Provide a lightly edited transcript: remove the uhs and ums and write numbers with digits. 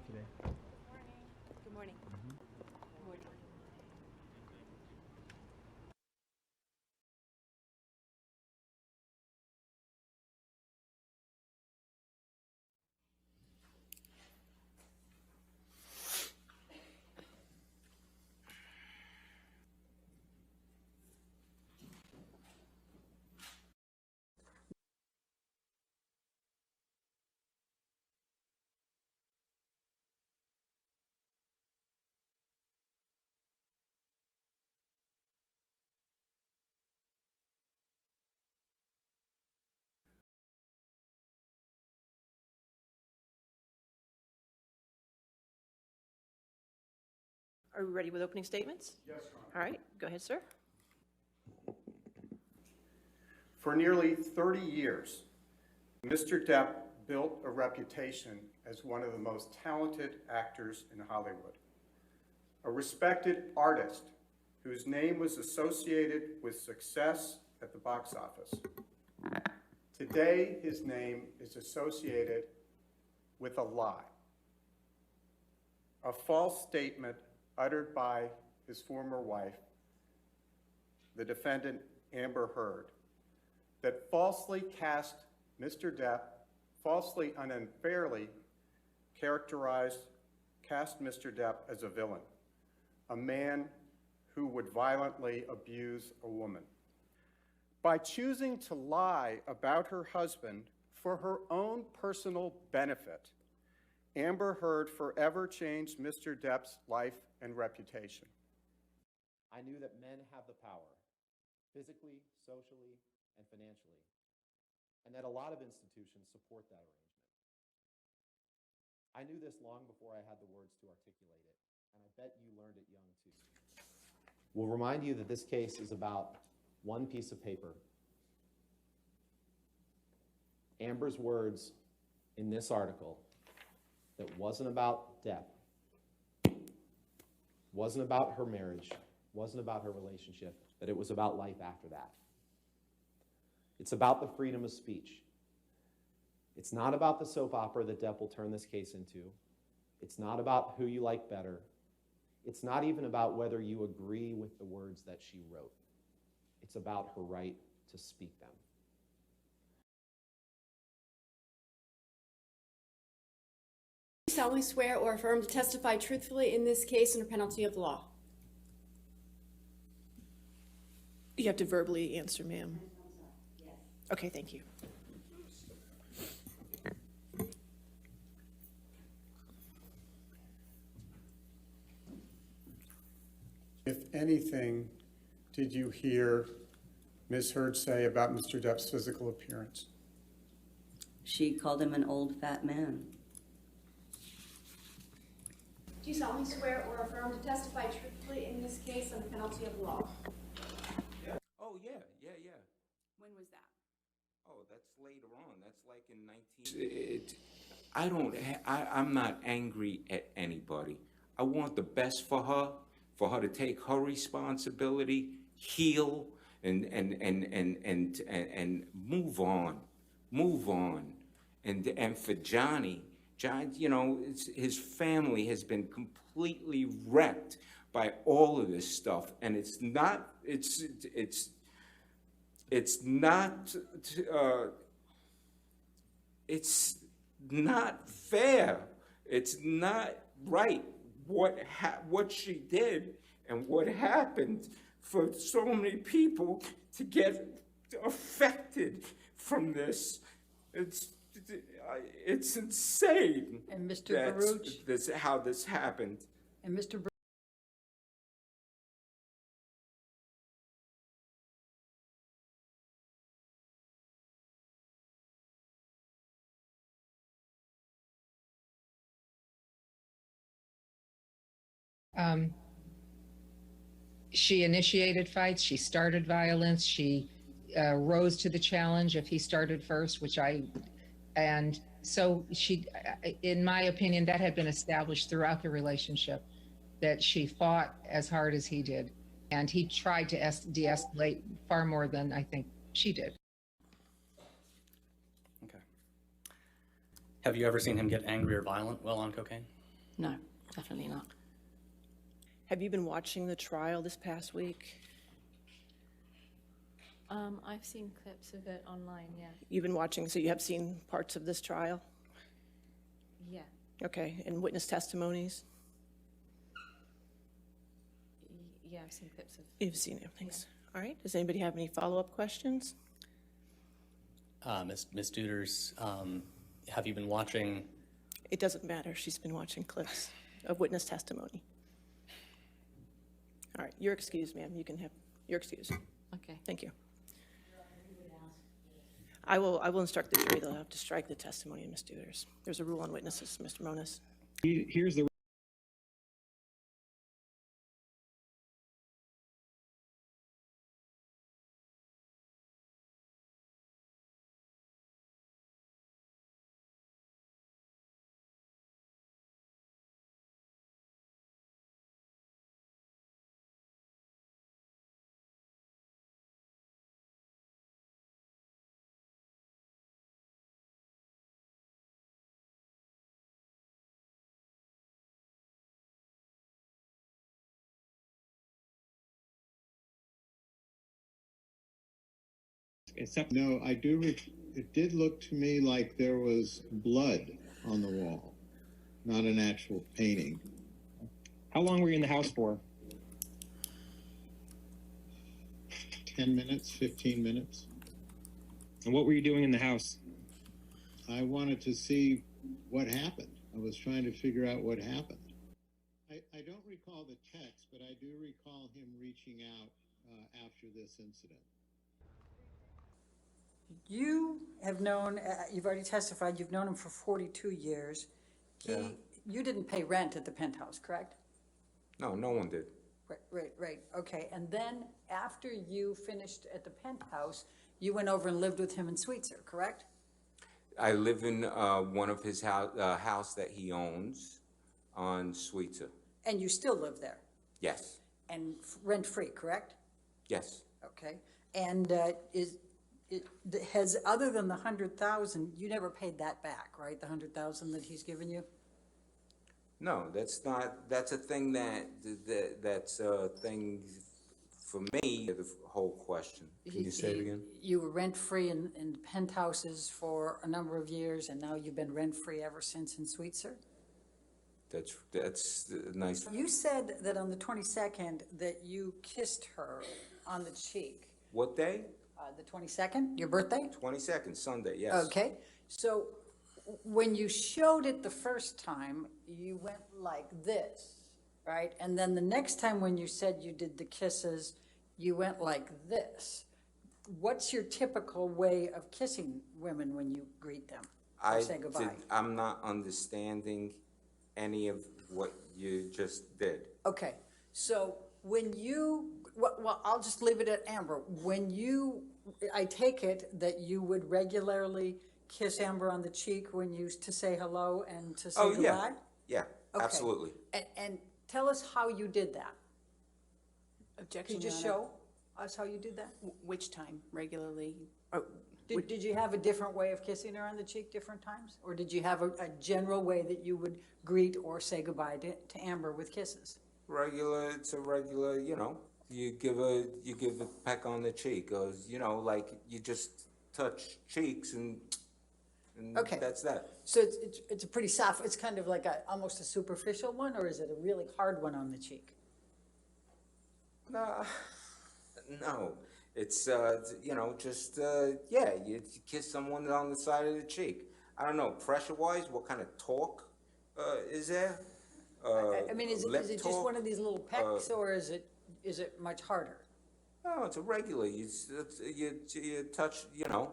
today. Good morning. Good morning. Are we ready with opening statements? Yes, Your Honor. All right, go ahead, sir. For nearly 30 years, Mr. Depp built a reputation as one of the most talented actors in Hollywood, a respected artist whose name was associated with success at the box office. Today, his name is associated with a lie, a false statement uttered by his former wife, the defendant Amber Heard, that falsely cast Mr. Depp, falsely and unfairly cast Mr. Depp as a villain, a man who would violently abuse a woman. By choosing to lie about her husband for her own personal benefit, Amber Heard forever changed Mr. Depp's life and reputation. I knew that men have the power, physically, socially, and financially, and that a lot of institutions support that arrangement. I knew this long before I had the words to articulate it, and I bet you learned it young too. We'll remind you that this case is about one piece of paper. Amber's words in this article that wasn't about Depp, wasn't about her marriage, wasn't about her relationship, that it was about life after that. It's about the freedom of speech. It's not about the soap opera that Depp will turn this case into. It's not about who you like better. It's not even about whether you agree with the words that she wrote. It's about her right to speak them. Do you solemnly swear or affirm to testify truthfully in this case under penalty of law? You have to verbally answer, ma'am. Yes. Okay, thank you. If anything, did you hear Ms. Heard say about Mr. Depp's physical appearance? She called him an old fat man. Do you solemnly swear or affirm to testify truthfully in this case under penalty of law? Oh, yeah. When was that? Oh, that's later on. That's like in 19... I'm not angry at anybody. I want the best for her to take her responsibility, heal, and move on. And for Johnny, you know, his family has been completely wrecked by all of this stuff, and it's not fair. It's not right what she did and what happened for so many people to get affected from this. It's insane. And Mr. Baruch? That's how this happened. And Mr. Baruch? She initiated fights, she started violence, she rose to the challenge if he started first, and so she, in my opinion, that had been established throughout the relationship, that she fought as hard as he did, and he tried to de-escalate far more than I think she did. Okay. Have you ever seen him get angry or violent while on cocaine? No, definitely not. Have you been watching the trial this past week? I've seen clips of it online, yeah. You've been watching, so you have seen parts of this trial? Yeah. Okay, and witness testimonies? Yeah, I've seen clips of. You've seen it, thanks. All right, does anybody have any follow-up questions? Ms. Duders, have you been watching? It doesn't matter, she's been watching clips of witness testimony. All right, you're excused, ma'am. You can have, you're excused. Okay. Thank you. I will instruct the jury, they'll have to strike the testimony of Ms. Duders. There's a rule on witnesses, Mr. Moniz. Here's the No, it did look to me like there was blood on the wall, not an actual painting. How long were you in the house for? 10 minutes, 15 minutes. And what were you doing in the house? I wanted to see what happened. I was trying to figure out what happened. I don't recall the text, but I do recall him reaching out after this incident. You have known, you've already testified, you've known him for 42 years. You didn't pay rent at the penthouse, correct? No, no one did. Right, okay. And then after you finished at the penthouse, you went over and lived with him in Sweetser, correct? I live in one of his house that he owns on Sweetser. And you still live there? Yes, And rent-free, correct? yes. Okay. And has, other than the 100,000, you never paid that back, right? The 100,000 that he's given you? No, that's not, that's a thing that's a thing for me, the whole question. Can you say it again? You were rent-free in penthouses for a number of years, and now you've been rent-free ever since in Sweetser? That's nice. You said that on the 22nd that you kissed her on the cheek. What day? The 22nd, your birthday? 22nd, Sunday, yes. Okay, so when you showed it the first time, you went like this, right? And then the next time when you said you did the kisses, you went like this. What's your typical way of kissing women when you greet them or say goodbye? I'm not understanding any of what you just did. Okay, so when you, well, I'll just leave it at Amber. When you, I take it that you would regularly kiss Amber on the cheek when you used to say hello and to say goodbye? Yeah, Okay. absolutely. And tell us how you did that. Objection, Could you Your show Honor. us how you did that? Which time, regularly? Did you have a different way of kissing her on the cheek different times? Or did you have a general way that you would greet or say goodbye to Amber with kisses? Regular, it's a regular, you know, you give a peck on the cheek, or, you know, like you just touch cheeks and Okay. that's that. So it's a pretty soft, it's kind of like almost a superficial one, or is it a really hard one on the cheek? No, it's, you know, just, yeah, you kiss someone on the side of the cheek. I don't know, pressure-wise, what kind of talk is there? I mean, is it just one of these little pecks, or is it much harder? No, it's a regular, you touch, you know,